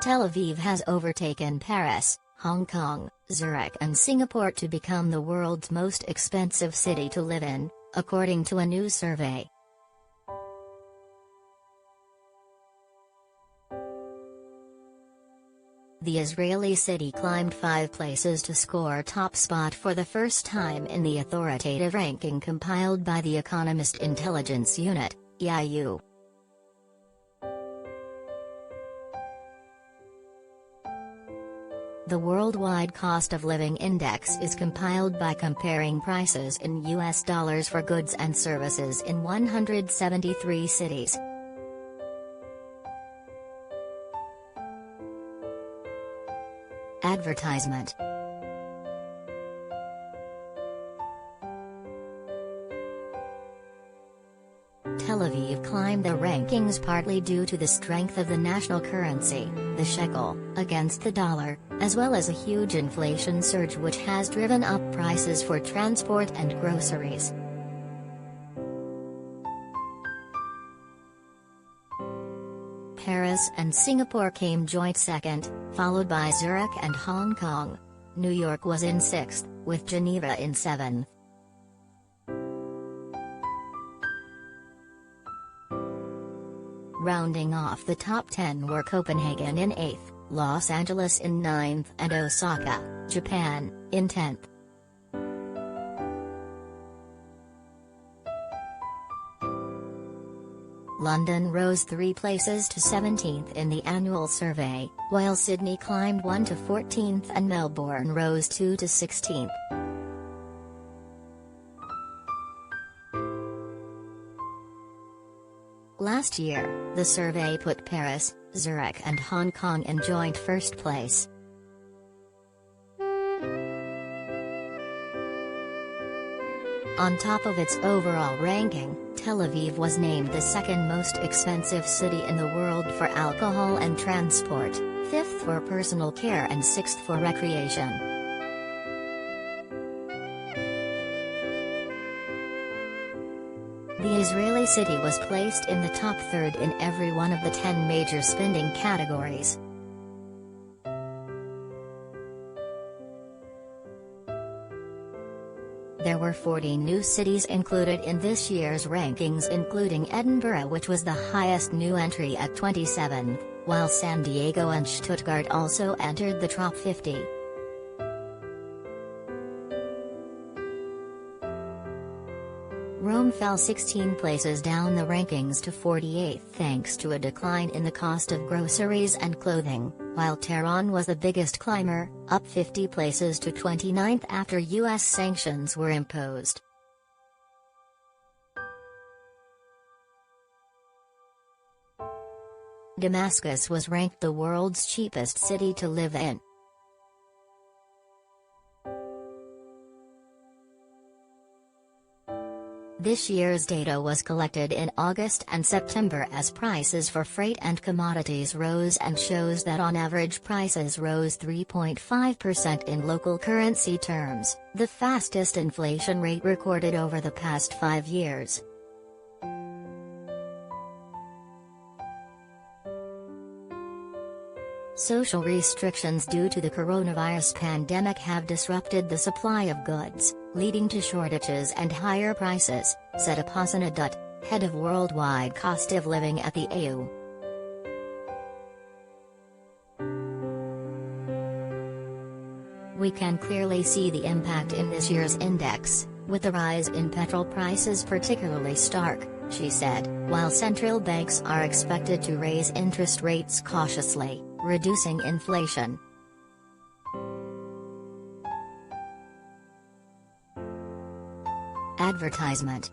Tel Aviv has overtaken Paris, Hong Kong, Zurich and Singapore to become the world's most expensive city to live in, according to a new survey. The Israeli city climbed 5 places to score top spot for the first time in the authoritative ranking compiled by the Economist Intelligence Unit, EIU. The Worldwide Cost of Living Index is compiled by comparing prices in US dollars for goods and services in 173 cities. Advertisement. Tel Aviv climbed the rankings partly due to the strength of the national currency, the shekel, against the dollar, as well as a huge inflation surge which has driven up prices for transport and groceries. Paris and Singapore came joint second, followed by Zurich and Hong Kong. New York was in 6th, with Geneva in 7th. Rounding off the top 10 were Copenhagen in 8th, Los Angeles in 9th and Osaka, Japan, in 10th. London rose 3 places to 17th in the annual survey, while Sydney climbed 1 to 14th and Melbourne rose 2 to 16th. Last year, the survey put Paris, Zurich and Hong Kong in joint first place. On top of its overall ranking, Tel Aviv was named the second most expensive city in the world for alcohol and transport, 5th for personal care and 6th for recreation. The Israeli city was placed in the top 3rd in every one of the 10 major spending categories. There were 40 new cities included in this year's rankings, including Edinburgh, which was the highest new entry at 27, while San Diego and Stuttgart also entered the top 50. Rome fell 16 places down the rankings to 48th thanks to a decline in the cost of groceries and clothing, while Tehran was the biggest climber, up 50 places to 29th after U.S. sanctions were imposed. Damascus was ranked the world's cheapest city to live in. This year's data was collected in August and September as prices for freight and commodities rose and shows that on average prices rose 3.5% in local currency terms, the fastest inflation rate recorded over the past 5 years. Social restrictions due to the coronavirus pandemic have disrupted the supply of goods, leading to shortages and higher prices, said Apasana Dutt, head of Worldwide Cost of Living at the EU. We can clearly see the impact in this year's index, with the rise in petrol prices particularly stark, she said, while central banks are expected to raise interest rates cautiously, reducing inflation. Advertisement.